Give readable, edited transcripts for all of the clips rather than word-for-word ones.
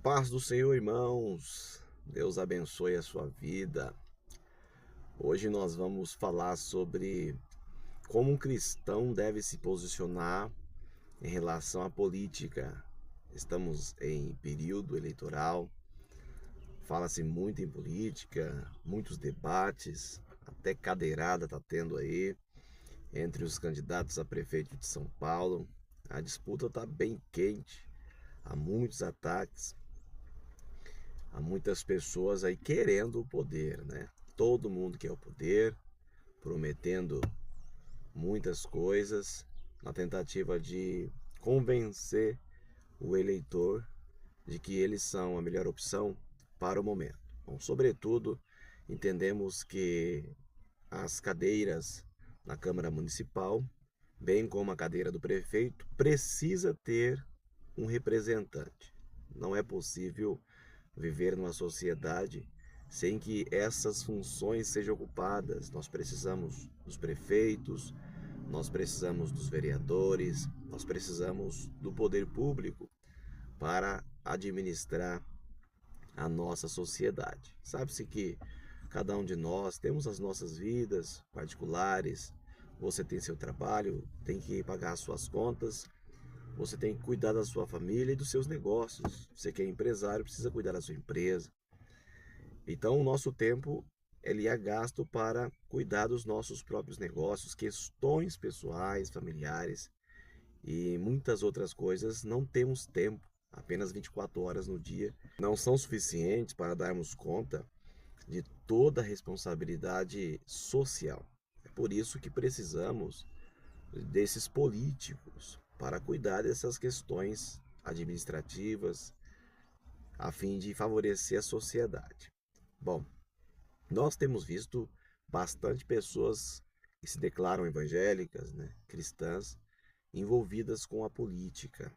paz do Senhor, irmãos. Deus abençoe a sua vida. Hoje nós vamos falar sobre como um cristão deve se posicionar em relação à política. Estamos em período eleitoral, fala-se muito em política, muitos debates, até cadeirada está tendo aí entre os candidatos a prefeito de São Paulo. A disputa está bem quente, há muitos ataques. Há muitas pessoas aí querendo o poder, né? Todo mundo quer o poder, prometendo muitas coisas na tentativa de convencer o eleitor de que eles são a melhor opção para o momento. Bom, sobretudo, entendemos que as cadeiras na Câmara Municipal, bem como a cadeira do prefeito, precisa ter um representante. Não é possível viver numa sociedade sem que essas funções sejam ocupadas. Nós precisamos dos prefeitos, nós precisamos dos vereadores, nós precisamos do poder público para administrar a nossa sociedade. Sabe-se que cada um de nós temos as nossas vidas particulares, você tem seu trabalho, tem que pagar as suas contas, você tem que cuidar da sua família e dos seus negócios. Você que é empresário precisa cuidar da sua empresa. Então, o nosso tempo ele é gasto para cuidar dos nossos próprios negócios, questões pessoais, familiares e muitas outras coisas. Não temos tempo, apenas 24 horas no dia não são suficientes para darmos conta de toda a responsabilidade social. É por isso que precisamos desses políticos para cuidar dessas questões administrativas, a fim de favorecer a sociedade. Bom, nós temos visto bastante pessoas que se declaram evangélicas, né, cristãs, envolvidas com a política.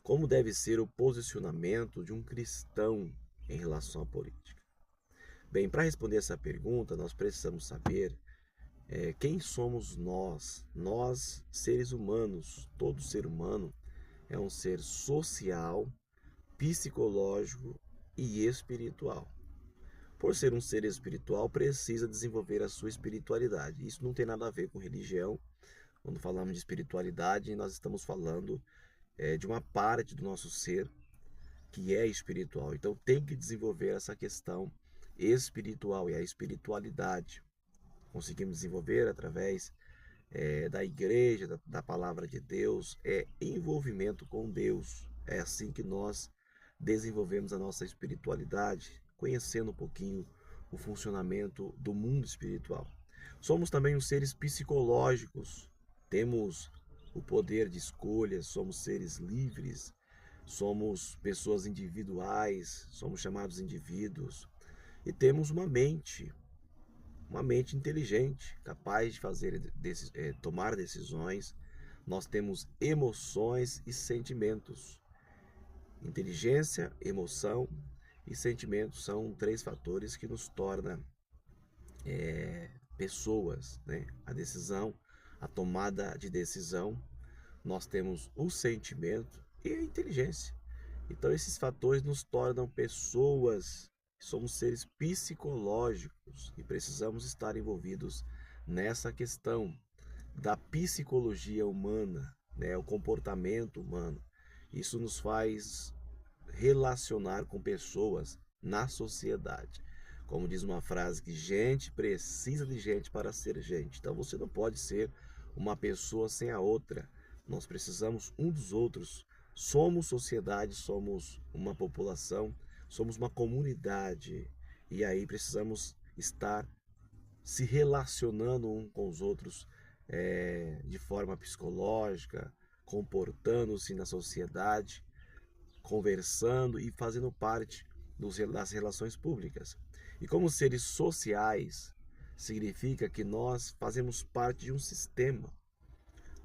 Como deve ser o posicionamento de um cristão em relação à política? Bem, para responder essa pergunta, nós precisamos saber quem somos nós? Nós, seres humanos, todo ser humano é um ser social, psicológico e espiritual. Por ser um ser espiritual, precisa desenvolver a sua espiritualidade. Isso não tem nada a ver com religião. Quando falamos de espiritualidade, nós estamos falando de uma parte do nosso ser que é espiritual. Então tem que desenvolver essa questão espiritual e a espiritualidade. Conseguimos desenvolver através da igreja, da palavra de Deus, é envolvimento com Deus. É assim que nós desenvolvemos a nossa espiritualidade, conhecendo um pouquinho o funcionamento do mundo espiritual. Somos também os seres psicológicos, temos o poder de escolha, somos seres livres, somos pessoas individuais, somos chamados indivíduos e temos uma mente inteligente, capaz de tomar decisões. Nós temos emoções e sentimentos. Inteligência, emoção e sentimento são três fatores que nos tornam pessoas, né? A decisão, a tomada de decisão, nós temos o sentimento e a inteligência. Então esses fatores nos tornam pessoas. Somos seres psicológicos e precisamos estar envolvidos nessa questão da psicologia humana, né, o comportamento humano. Isso nos faz relacionar com pessoas na sociedade. Como diz uma frase, que gente precisa de gente para ser gente. Então você não pode ser uma pessoa sem a outra. Nós precisamos um dos outros. Somos sociedade, somos uma população, somos uma comunidade e aí precisamos estar se relacionando uns com os outros de forma psicológica, comportando-se na sociedade, conversando e fazendo parte das relações públicas. E como seres sociais, significa que nós fazemos parte de um sistema,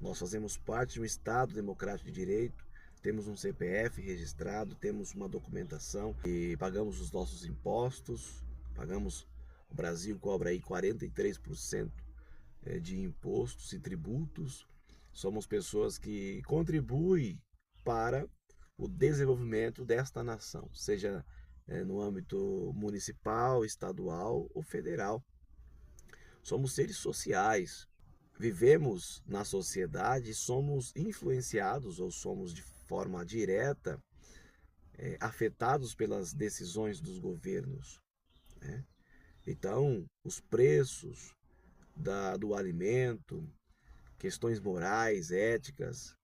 nós fazemos parte de um Estado democrático de direito, temos um CPF registrado, temos uma documentação e pagamos os nossos impostos, o Brasil cobra aí 43% de impostos e tributos. Somos pessoas que contribuem para o desenvolvimento desta nação, seja no âmbito municipal, estadual ou federal. Somos seres sociais, vivemos na sociedade, somos influenciados ou somos de forma direta afetados pelas decisões dos governos, né? Então, os preços do alimento, questões morais, éticas,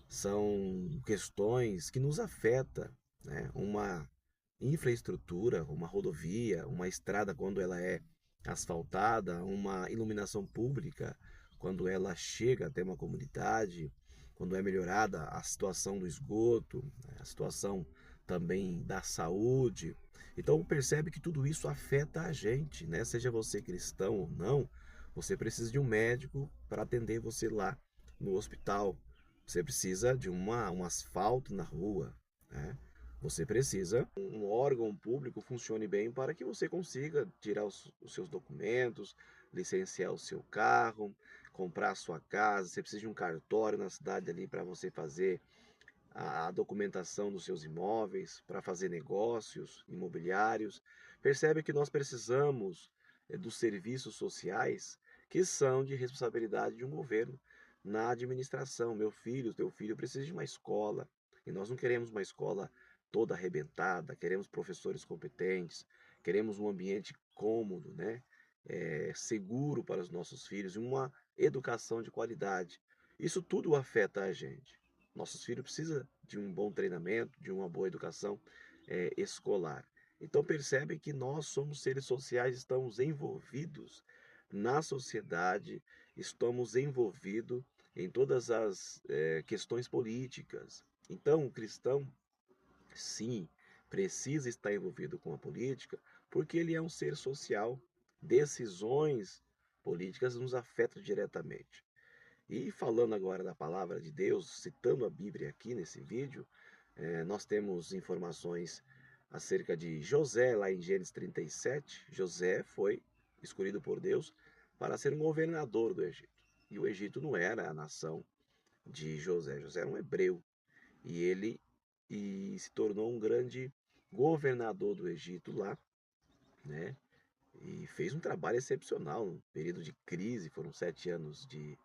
são questões que nos afetam, né? Uma infraestrutura, uma rodovia, uma estrada quando ela é asfaltada, uma iluminação pública quando ela chega até uma comunidade, quando é melhorada a situação do esgoto, a situação também da saúde. Então percebe que tudo isso afeta a gente, né? Seja você cristão ou não, você precisa de um médico para atender você lá no hospital. Você precisa de um asfalto na rua, né? Você precisa um órgão público funcione bem para que você consiga tirar os seus documentos, licenciar o seu carro, comprar a sua casa. Você precisa de um cartório na cidade ali para você fazer a documentação dos seus imóveis, para fazer negócios imobiliários. Percebe que nós precisamos dos serviços sociais que são de responsabilidade de um governo na administração. Meu filho, teu filho precisa de uma escola, e nós não queremos uma escola toda arrebentada, queremos professores competentes, queremos um ambiente cômodo, né? Seguro para os nossos filhos e uma educação de qualidade. Isso tudo afeta a gente. Nossos filhos precisam de um bom treinamento, de uma boa educação escolar. Então percebe que nós somos seres sociais, estamos envolvidos na sociedade, estamos envolvidos em todas as questões políticas. Então o cristão, sim, precisa estar envolvido com a política, porque ele é um ser social. Decisões políticas nos afetam diretamente. E falando agora da palavra de Deus, citando a Bíblia aqui nesse vídeo, nós temos informações acerca de José, lá em Gênesis 37. José foi escolhido por Deus para ser um governador do Egito. E o Egito não era a nação de José, José era um hebreu. E ele se tornou um grande governador do Egito lá, né? E fez um trabalho excepcional, um período de crise, foram 7 anos de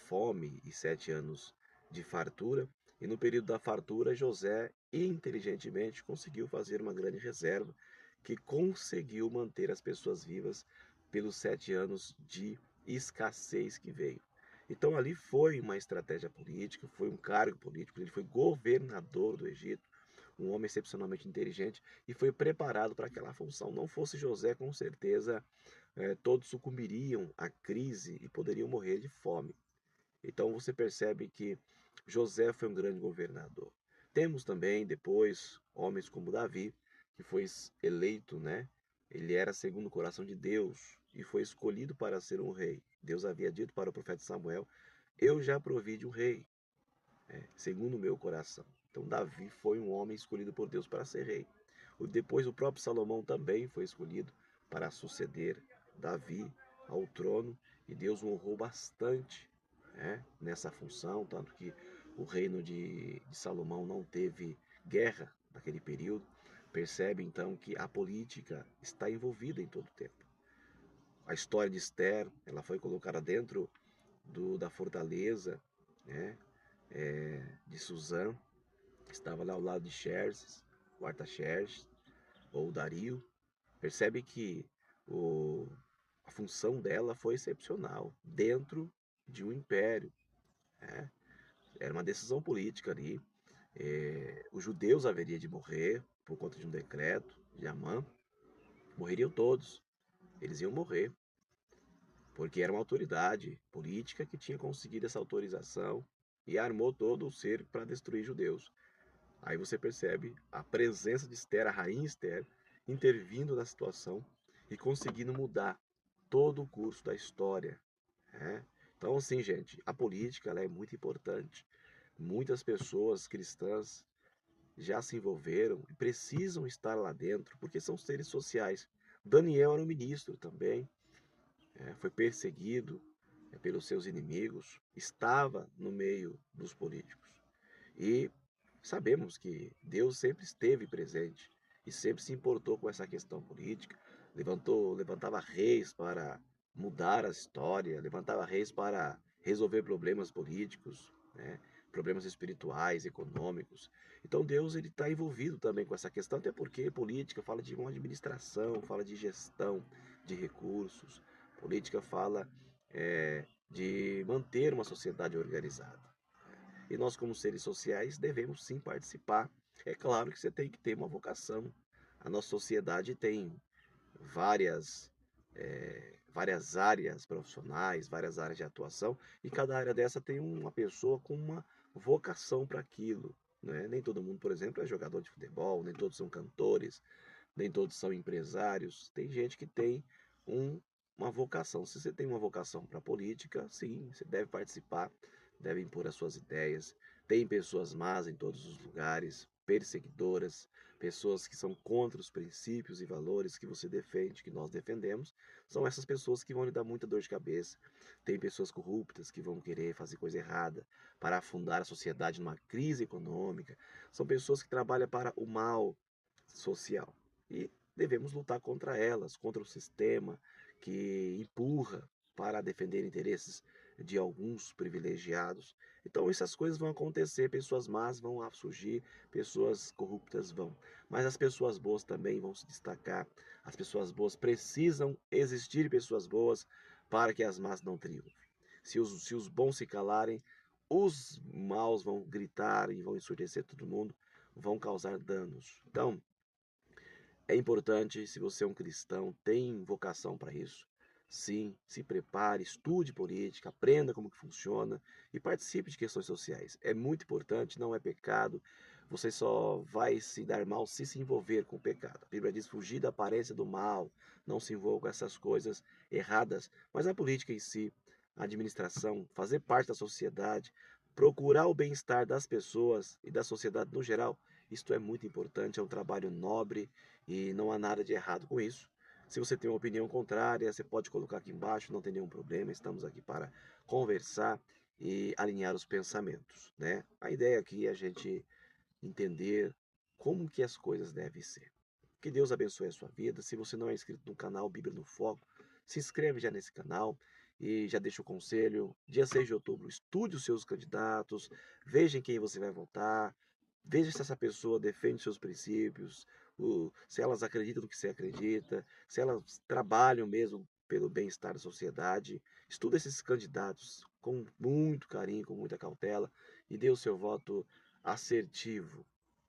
fome e 7 anos de fartura. E no período da fartura, José inteligentemente conseguiu fazer uma grande reserva que conseguiu manter as pessoas vivas pelos 7 anos de escassez que veio. Então ali foi uma estratégia política, foi um cargo político, ele foi governador do Egito, um homem excepcionalmente inteligente e foi preparado para aquela função. Não fosse José, com certeza todos sucumbiriam à crise e poderiam morrer de fome. Então você percebe que José foi um grande governador. Temos também depois homens como Davi, que foi eleito, né? Ele era segundo o coração de Deus e foi escolhido para ser um rei. Deus havia dito para o profeta Samuel: eu já provi de um rei, segundo o meu coração. Então Davi foi um homem escolhido por Deus para ser rei. Depois o próprio Salomão também foi escolhido para suceder Davi ao trono e Deus o honrou bastante, nessa função, tanto que o reino de Salomão não teve guerra naquele período. Percebe então que a política está envolvida em todo o tempo. A história de Esther, ela foi colocada dentro da fortaleza, né, de Suzã, estava lá ao lado de Xerxes, o Artaxerxes, ou Dario. Percebe que o, a função dela foi excepcional dentro de um império, né? Era uma decisão política ali. Os judeus haveriam de morrer por conta de um decreto de Amã. Morreriam todos. Eles iam morrer, porque era uma autoridade política que tinha conseguido essa autorização e armou todo o cerco para destruir judeus. Aí você percebe a presença de Esther, a rainha Esther, intervindo na situação e conseguindo mudar todo o curso da história, né? Então, assim, gente, a política ela é muito importante. Muitas pessoas cristãs já se envolveram e precisam estar lá dentro porque são seres sociais. Daniel era um ministro também, foi perseguido pelos seus inimigos, estava no meio dos políticos. E sabemos que Deus sempre esteve presente e sempre se importou com essa questão política, levantava reis para mudar a história, levantava reis para resolver problemas políticos, né? Problemas espirituais, econômicos. Então Deus ele está envolvido também com essa questão, até porque política fala de uma administração, fala de gestão de recursos, política fala de manter uma sociedade organizada. E nós, como seres sociais, devemos sim participar. É claro que você tem que ter uma vocação. A nossa sociedade tem várias áreas profissionais, várias áreas de atuação, e cada área dessa tem uma pessoa com uma vocação para aquilo. Né? Nem todo mundo, por exemplo, é jogador de futebol, nem todos são cantores, nem todos são empresários. Tem gente que tem um, uma vocação. Se você tem uma vocação para a política, sim, você deve participar, deve impor as suas ideias. Tem pessoas más em todos os lugares, perseguidoras, pessoas que são contra os princípios e valores que você defende, que nós defendemos. São essas pessoas que vão lhe dar muita dor de cabeça. Tem pessoas corruptas que vão querer fazer coisa errada para afundar a sociedade numa crise econômica. São pessoas que trabalham para o mal social. E devemos lutar contra elas, contra o sistema que empurra para defender interesses de alguns privilegiados. Então essas coisas vão acontecer, pessoas más vão surgir, pessoas corruptas vão. Mas as pessoas boas também vão se destacar. As pessoas boas precisam existir pessoas boas para que as más não triunfem. Se os bons se calarem, os maus vão gritar e vão ensurdecer todo mundo, vão causar danos. Então, é importante, se você é um cristão, tem vocação para isso. Sim, se prepare, estude política, aprenda como que funciona e participe de questões sociais. É muito importante, não é pecado. Você só vai se dar mal se envolver com o pecado. A Bíblia diz: fugir da aparência do mal, não se envolva com essas coisas erradas. Mas a política em si, a administração, fazer parte da sociedade, procurar o bem-estar das pessoas e da sociedade no geral, isto é muito importante, é um trabalho nobre e não há nada de errado com isso. Se você tem uma opinião contrária, você pode colocar aqui embaixo, não tem nenhum problema. Estamos aqui para conversar e alinhar os pensamentos, né? A ideia aqui é a gente entender como que as coisas devem ser. Que Deus abençoe a sua vida. Se você não é inscrito no canal Bíblia no Foco, se inscreve já nesse canal e já deixa o conselho. Dia 6 de outubro, estude os seus candidatos, veja em quem você vai votar, veja se essa pessoa defende seus princípios, se elas acreditam no que você acredita, se elas trabalham mesmo pelo bem-estar da sociedade. Estuda esses candidatos com muito carinho, com muita cautela e dê o seu voto assertivo,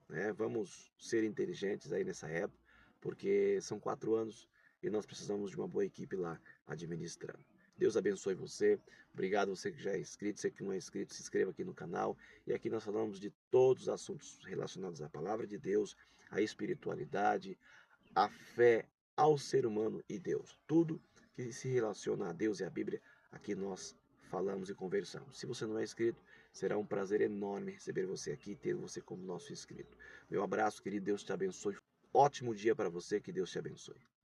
né? Vamos ser inteligentes aí nessa época, porque são 4 anos e nós precisamos de uma boa equipe lá administrando. Deus abençoe você. Obrigado você que já é inscrito. Você que não é inscrito, se inscreva aqui no canal. E aqui nós falamos de todos os assuntos relacionados à palavra de Deus, à espiritualidade, à fé, ao ser humano e Deus. Tudo que se relaciona a Deus e à Bíblia, aqui nós falamos e conversamos. Se você não é inscrito, será um prazer enorme receber você aqui e ter você como nosso inscrito. Meu abraço, querido. Deus te abençoe. Ótimo dia para você. Que Deus te abençoe.